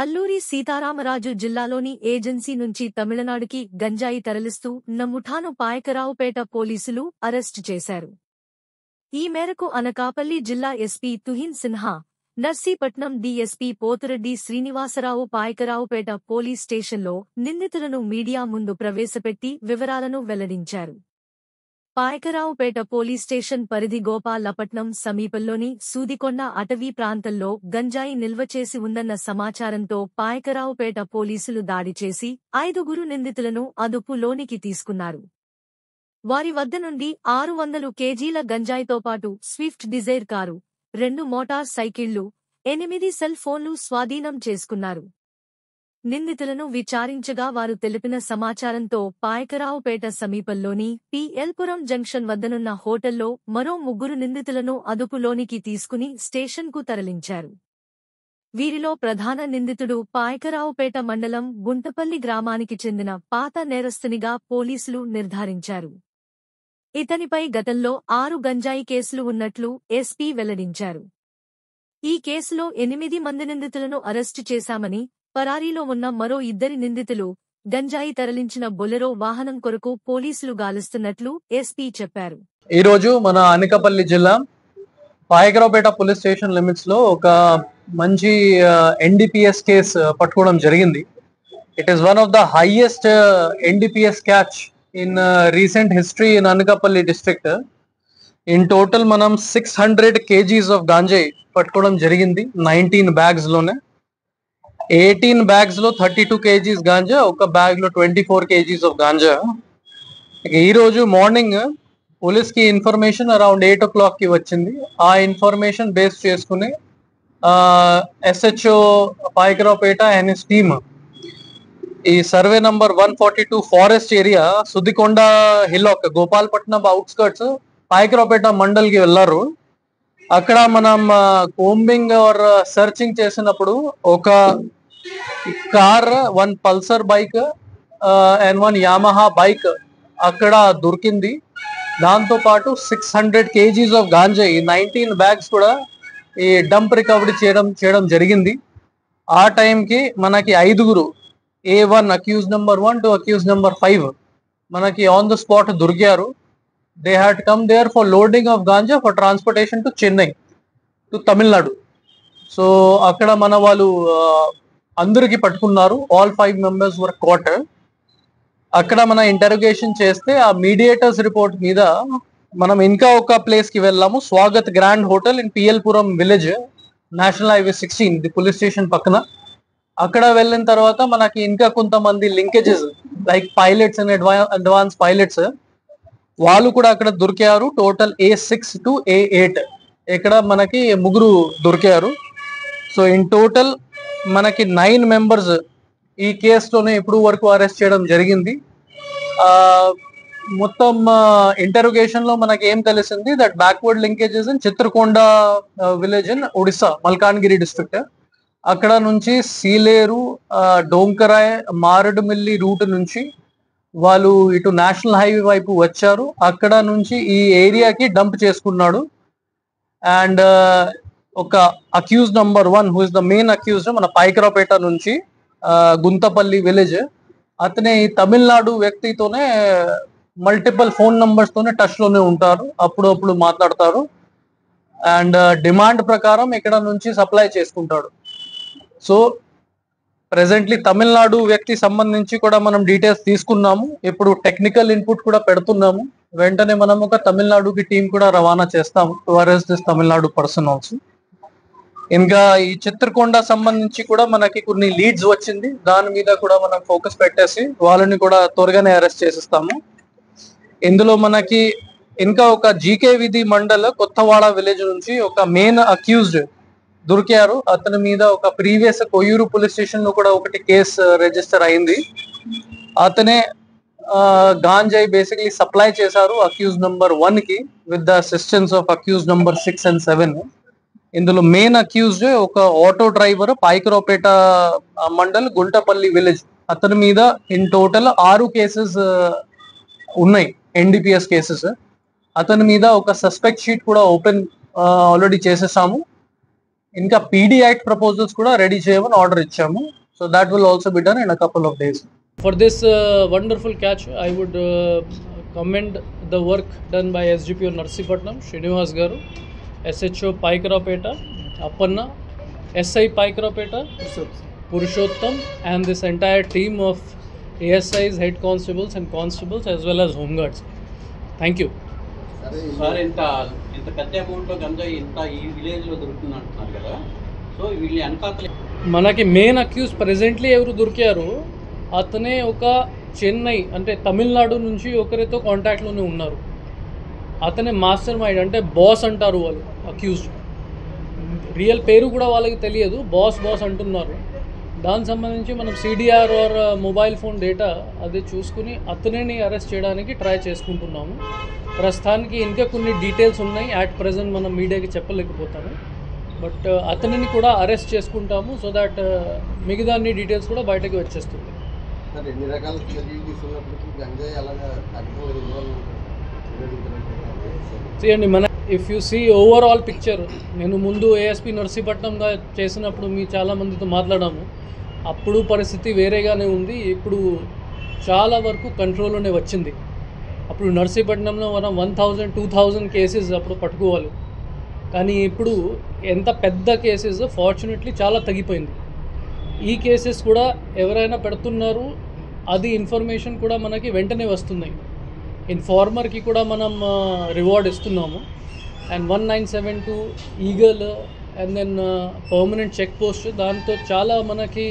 అల్లూరి సీతారామరాజు జిల్లాలోని ఏజెన్సీ నుంచి తమిళనాడుకి గంజాయి తరలిస్తూ ఉన్న ముఠాను పాయకరావుపేట పోలీసులు అరెస్టు చేశారు. ఈ మేరకు అనకాపల్లి జిల్లా SP Tuhin Sinha, Narsipatnam DSP Pothireddy Srinivasarao Payakaraopeta police స్టేషన్లో నిందితులను మీడియా ముందు ప్రవేశపెట్టి వివరాలను వెల్లడించారు. పాయకరావుపేట పోలీస్ స్టేషన్ పరిధి గోపాలపట్నం సమీపంలోని సూదికొండ అటవీ ప్రాంతంలో గంజాయి నిల్వ చేసి ఉందన్న సమాచారంతో పాయకరావుపేట పోలీసులు దాడి చేసి 5 నిందితులను అదుపులోనికి తీసుకున్నారు. వారి వద్ద నుండి 600 కేజీల గంజాయితో పాటు స్విఫ్ట్ డిజైర్ కారు, 2 మోటార్ సైకిళ్లు, 8 సెల్ ఫోన్లు స్వాధీనం చేసుకున్నారు. నిందితులను విచారించగా వారు తెలిపిన సమాచారంతో పాయకరావుపేట సమీపంలోని పి.ఎల్.పురం జంక్షన్ వద్దనున్న హోటల్లో మరో 3 నిందితులను అదుపులోనికి తీసుకుని స్టేషన్కు తరలించారు. వీరిలో ప్రధాన నిందితుడు పాయకరావుపేట మండలం గుంటపల్లి గ్రామానికి చెందిన పాత నేరస్తునిగా పోలీసులు నిర్ధారించారు. ఇతనిపై గతంలో 6 గంజాయి కేసులు ఉన్నట్లు ఎస్పీ వెల్లడించారు. ఈ కేసులో 8 మంది నిందితులను అరెస్టు చేశామని, పరారీలో ఉన్న మరో 2 నిందితులు గంజాయి తరలించిన బొలెరో వాహనం కొరకు పోలీసులు గాలిస్తున్నట్లు ఎస్పీ చెప్పారు. ఈ రోజు మన అనకాపల్లి జిల్లా పాయకరావుపేట పోలీస్ స్టేషన్ లిమిట్స్ లో ఒక మంచి ఎన్డీపీఎస్ కేసు పట్టుకోవడం జరిగింది. It is one of the highest NDPS catch in recent history in Anakapalli district. In total మనం 600 kgs ఆఫ్ గాంజాయి పట్టుకోవడం జరిగింది. 19 bags లోనే 18 bags లో 32 kgs గాంజా, ఒక బ్యాగ్ లో 24 kgs ఆఫ్ గాంజా. ఈ రోజు మార్నింగ్ పోలీస్ కి ఇన్ఫర్మేషన్ అరౌండ్ 8 o'clock కి వచ్చింది. ఆ ఇన్ఫర్మేషన్ బేస్ చేసుకుని SHO Payakaraopeta and his team ఈ survey number 142 forest area Sudikonda hillock Gopalapatnam outskirts Payakaraopeta mandal కి వెళ్లారు. అక్కడ మనం కోంబింగ్ ఆర్ సర్చింగ్ చేసినప్పుడు ఒక car, 1 Pulsar bike and 1 Yamaha bike అక్కడ దొరికింది. దాంతో పాటు 600 kgs ఆఫ్ గాంజాయి, 19 bags కూడా ఈ డంప్ రికవరీ చేయడం జరిగింది. ఆ టైంకి మనకి 5 A1 accused number 1 to accused number 5 మనకి ఆన్ ద స్పాట్ దొరికారు. They had come there for loading of ganja for transportation to Chennai to Tamil Nadu. So అక్కడ మన వాళ్ళు అందరికి పట్టుకున్నారు. All 5 members were caught. అక్కడ మన ఇంటరోగేషన్ చేస్తే ఆ మీడియేటర్స్ రిపోర్ట్ మీద మనం ఇంకా ఒక ప్లేస్ కి వెళ్ళాము, Swagat grand hotel in PLPuram village, national highway 16 the police station పక్కన. అక్కడ వెళ్ళిన తర్వాత మనకి ఇంకా కొంతమంది linkages like pilots and advance pilots వాళ్ళు కూడా అక్కడ దొరికారు. టోటల్ A6 టు A8 ఇక్కడ మనకి 3 దొరికారు. సో ఇన్ టోటల్ మనకి 9 members ఈ కేసులోనే ఇప్పుడు వరకు అరెస్ట్ చేయడం జరిగింది. మొత్తం ఇంటరోగేషన్ లో మనకి ఏం తెలిసింది, that backward linkages in Chitrakonda village in Odisha, Malkangiri district. అక్కడ నుంచి సీలేరు, డోంకరాయ్, మారడుమిల్లి రూట్ నుంచి వాళ్ళు ఇటు నేషనల్ హైవే వైపు వచ్చారు. అక్కడ నుంచి ఈ ఏరియాకి డంప్ చేసుకున్నాడు. అండ్ ఒక accused number 1 who is the main accused మన పాయకరావుపేట నుంచి గుంతపల్లి విలేజ్, అతనే ఈ తమిళనాడు వ్యక్తితోనే మల్టిపుల్ ఫోన్ నంబర్స్ తోనే టచ్ లోనే ఉంటారు, అప్పుడప్పుడు మాట్లాడతారు. అండ్ డిమాండ్ ప్రకారం ఇక్కడ నుంచి సప్లై చేసుకుంటాడు. సో ప్రెసెంట్లీ తమిళనాడు వ్యక్తి సంబంధించి కూడా మనం డీటెయిల్స్ తీసుకున్నాము. ఇప్పుడు టెక్నికల్ ఇన్పుట్ కూడా పెడుతున్నాము. వెంటనే మనం ఒక తమిళనాడుకి టీం కూడా రవాణా చేస్తాము to arrest this Tamil Nadu person also. ఇంకా ఈ చిత్రకొండ సంబంధించి కూడా మనకి కొన్ని లీడ్స్ వచ్చింది. దాని మీద కూడా మనం ఫోకస్ పెట్టేసి వాళ్ళని కూడా త్వరగానే అరెస్ట్ చేసిస్తాము. ఇందులో మనకి ఇంకా ఒక జీకే విధి మండల్ కొత్తవాడ విలేజ్ నుంచి ఒక మెయిన్ అక్యూజ్డ్ దొరికారు. అతని మీద ఒక ప్రీవియస్ కొయ్యూరు పోలీస్ స్టేషన్ లో కూడా ఒకటి కేసు రిజిస్టర్ అయింది. అతనే గాంజాయి బేసిక్లీ సప్లై చేశారు అక్యూజ్ నెంబర్ 1 కి with the assistance of accused number 6 and 7. ఇందులో మెయిన్ అక్యూజ్డ్ ఒక auto driver, Payakaraopeta mandal Guntapalli village. అతని మీద ఇన్ టోటల్ 6 కేసెస్ ఉన్నాయి, ఎన్డీపీఎస్ కేసెస్. అతని మీద ఒక సస్పెక్ట్ షీట్ కూడా ఓపెన్ ఆల్రెడీ చేసేసాము. ఇంకా పీడీ యాక్ట్ ప్రపోజల్స్ కూడా రెడీ చేయమని ఆర్డర్ ఇచ్చాము. So that will also be done in a couple of days. For this wonderful catch, I would commend the work done by SGPO Narsipatnam, Srinivas Garu, SHO Paikarapeta, Appanna, SI Paikarapeta, Purushottam, and this entire team of ASIs, head constables and constables, as well as home guards. Thank you. Sir ఇంత పెద్ద అమౌంట్లో గంజాయి ఇంత ఈ విలేజ్లో దొరుకుతుంది అంటున్నారు కదా, so వీళ్ళు వెనకాతలే మనకి మెయిన్ అక్యూజ్ ప్రెజెంట్లీ ఎవరు దొరికారు, అతనే ఒక చెన్నై అంటే తమిళనాడు నుంచి ఒకరితో కాంటాక్ట్లోనే ఉన్నారు. అతనే మాస్టర్ మైండ్, అంటే బాస్ అంటారు వాళ్ళు అక్యూజ్డ్. రియల్ పేరు కూడా వాళ్ళకి తెలియదు, బాస్ అంటున్నారు. దానికి సంబంధించి మనం CDR or mobile phone data అది చూసుకుని అతనిని అరెస్ట్ చేయడానికి ట్రై చేసుకుంటున్నాము. ప్రస్తుతానికి ఇంకా కొన్ని డీటెయిల్స్ ఉన్నాయి, యాట్ ప్రజెంట్ మనం మీడియాకి చెప్పలేకపోతాము. బట్ అతనిని కూడా అరెస్ట్ చేసుకుంటాము, సో దాట్ మిగతా అన్ని డీటెయిల్స్ కూడా బయటకు వచ్చేస్తుంది. చేయండి మన if you see overall picture, నేను ముందు ఏఎస్పీ నర్సీపట్నంగా చేసినప్పుడు మీ చాలామందితో మాట్లాడాము. అప్పుడు పరిస్థితి వేరేగానే ఉంది, ఇప్పుడు చాలా వరకు కంట్రోల్లోనే వచ్చింది. అప్పుడు నర్సీపట్నంలో మనం 1000-2000 కేసెస్ అప్పుడు పట్టుకోవాలి, కానీ ఇప్పుడు ఎంత పెద్ద కేసెస్ ఫార్చునేట్లీ చాలా తగ్గిపోయింది. ఈ కేసెస్ కూడా ఎవరైనా పెడుతున్నారు, అది ఇన్ఫర్మేషన్ కూడా మనకి వెంటనే వస్తున్నాయి. ఇన్ఫార్మర్కి కూడా మనం రివార్డ్ ఇస్తున్నాము. And 1972 Eagle and then permanent check post, దాంతో చాలా మనకి